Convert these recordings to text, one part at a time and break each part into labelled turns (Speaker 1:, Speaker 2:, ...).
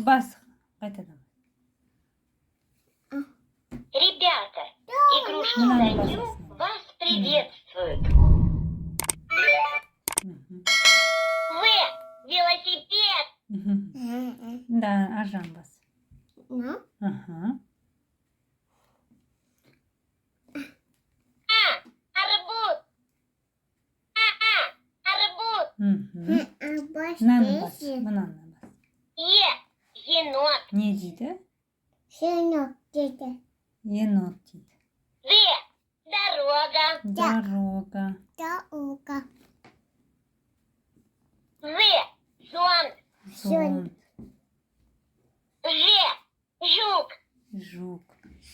Speaker 1: Бас. Қайтадан.
Speaker 2: Ребята, игрушки
Speaker 1: Мынаны
Speaker 2: Даню
Speaker 1: басасың.
Speaker 2: вас приветствуют. В. Велосипед.
Speaker 1: Да, аржан бас. Ага.
Speaker 2: Арбуз. Арбуз.
Speaker 1: Мынаны бас. Мынаны бас.
Speaker 2: Е. Енот.
Speaker 1: Не дейді?
Speaker 3: Сынок dedi.
Speaker 1: Енот дейді.
Speaker 2: Д. Дорога.
Speaker 1: Дорога.
Speaker 3: Дорога.
Speaker 2: З. Зонт.
Speaker 1: Зонт.
Speaker 2: Ж. Жук.
Speaker 1: Жук.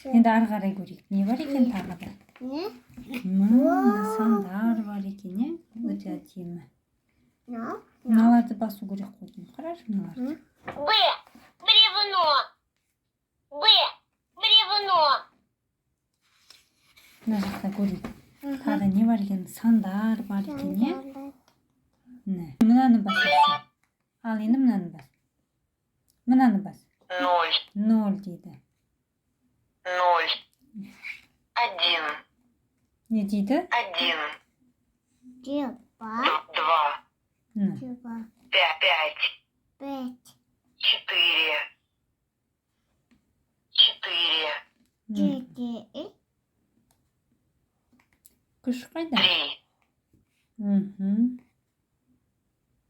Speaker 1: Енді ары қарай көрейік. Не бар екен тағы да?
Speaker 3: Ne?
Speaker 1: Сандар бар екен, е? Өте әдемі.
Speaker 3: No.
Speaker 1: Мыналарды басу керек қойдым. Қарашы мыналарды.
Speaker 2: Б. Бревно. Б. Бревно.
Speaker 1: Мына жақта көрейік. Тағы не бар екен? Сандар бар екен, е? Міне. Мынаны басасың. Ал енді мынаны бас. Мынаны бас.
Speaker 2: 0.
Speaker 1: 0 дейді.
Speaker 2: 0. 1.
Speaker 1: Не дейді?
Speaker 2: 1.
Speaker 3: Дева.
Speaker 2: 2.
Speaker 1: Міне.
Speaker 3: Дева.
Speaker 2: 5.
Speaker 3: Пять.
Speaker 2: 4. 4.
Speaker 3: Четыре.
Speaker 1: Күш қайда?
Speaker 2: 3.
Speaker 1: Мхм.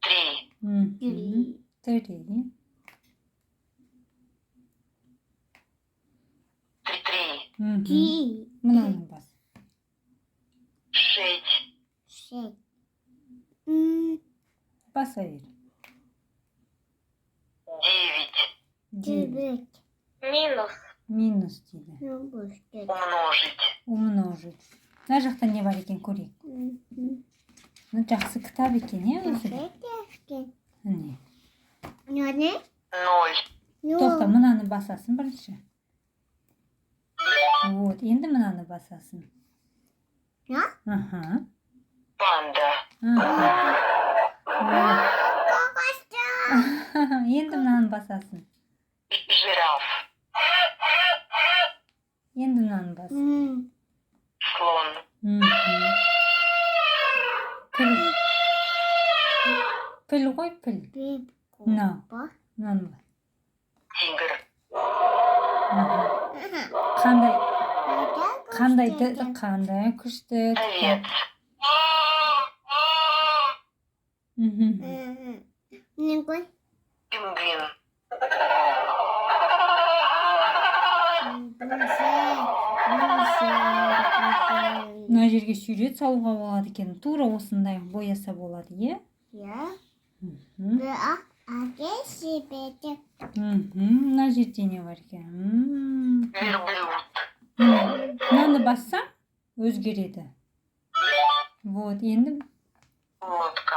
Speaker 2: 3.
Speaker 1: Мхм. 3.
Speaker 2: 3.
Speaker 1: Мхм.
Speaker 3: Три.
Speaker 1: Мынаны бас.
Speaker 2: 6.
Speaker 3: Шесть.
Speaker 1: Баса бер.
Speaker 2: 9.
Speaker 1: 9.
Speaker 3: Девять.
Speaker 2: Минус.
Speaker 1: Минус дейді.
Speaker 3: Ну, будет.
Speaker 2: Умножить.
Speaker 1: Умножить. Мына жақта не бар екен көрейік. Ну, жақсы кітап екен, е өзі? Міне.
Speaker 3: Не?
Speaker 2: 0.
Speaker 1: Тоқта, мынаны басасың бірінші. Вот, енді мынаны басасың.
Speaker 3: Ja?
Speaker 1: Аха.
Speaker 2: Панда.
Speaker 1: Аха.
Speaker 3: Какашка.
Speaker 1: Енді мынаны басасың.
Speaker 2: Жираф.
Speaker 1: Енді мынаны бас.
Speaker 2: Слон.
Speaker 1: Піл. Піл ғой, піл. На. Мынаны бас.
Speaker 2: Тигр.
Speaker 1: Қандай күшті.
Speaker 2: Овец.
Speaker 3: Какой?
Speaker 2: Пингвин.
Speaker 1: Мына жерге сурет салуға болады екен. Тура осындай бояса болады, е?
Speaker 3: Я.
Speaker 1: Мхм. Мына жерде не бар екен?
Speaker 2: Верблюд.
Speaker 1: Мынаны бассаң, өзгереді. Вот, енді
Speaker 2: Лодка.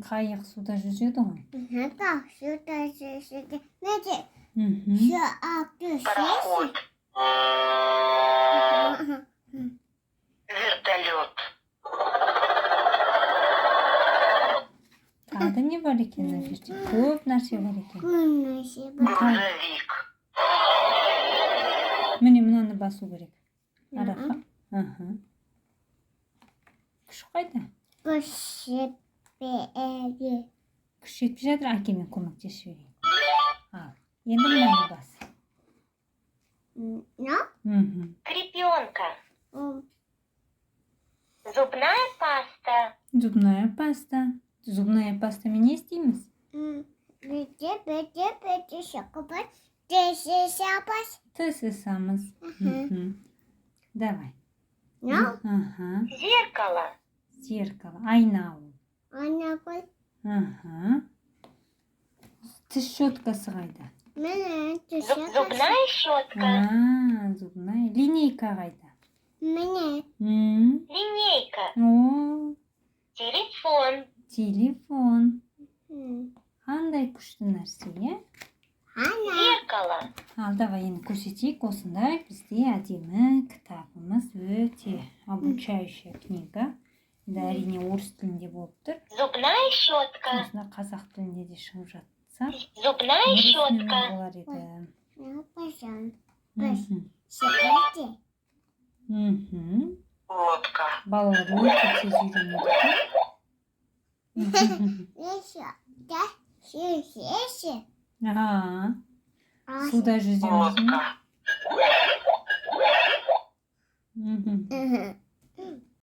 Speaker 1: қайық суда жүзеді ғой.
Speaker 2: Пароход. Вертолет.
Speaker 1: Тағы да не бар екен мына жерде? Көп нәрсе бар екен.
Speaker 2: Грузовик.
Speaker 1: Міне мынаны басу керек. Араға. Күш қайда? Күш жетпей жатыр, әкемен көмектесіп жіберейін. Ал, енді мынаны бас.
Speaker 2: Крепенка. Зубная паста.
Speaker 1: Зубная паста. Зубная пастамен не істейміз? Тіс ісамыз. Давай. Ага.
Speaker 2: Зеркало.
Speaker 1: Зеркало. Айна ол. Ага. Тіс щеткасы қайда?
Speaker 2: Зубная щетка.
Speaker 1: Зубная. Линейка қайда?
Speaker 2: Линейка.
Speaker 1: О,
Speaker 2: Телефон.
Speaker 1: телефон. Қандай күшті нәрсе, е?
Speaker 2: Зеркало.
Speaker 1: Ал, давай енді көрсетейік. Осындай бізде әдемі кітабымыз, өте обучающая книга. енді әрине орыс тілінде болып тұр.
Speaker 2: Зубная щетка.
Speaker 1: Осында қазақ тілінде де шығып жатса
Speaker 2: Зубная
Speaker 1: орыс тілінде
Speaker 2: щетка.
Speaker 1: болар еді.
Speaker 3: Ну, пожалуйста.
Speaker 1: Мхм.
Speaker 3: Сидите.
Speaker 1: Мхм.
Speaker 2: Лодка.
Speaker 1: Балалар өте тез үйренеді екен. Мхм.
Speaker 3: Еще. Да? Еще.
Speaker 1: Ага,
Speaker 3: А,
Speaker 1: суда жүземіз ме?
Speaker 2: Лодка.
Speaker 1: Мхм.
Speaker 3: мгм.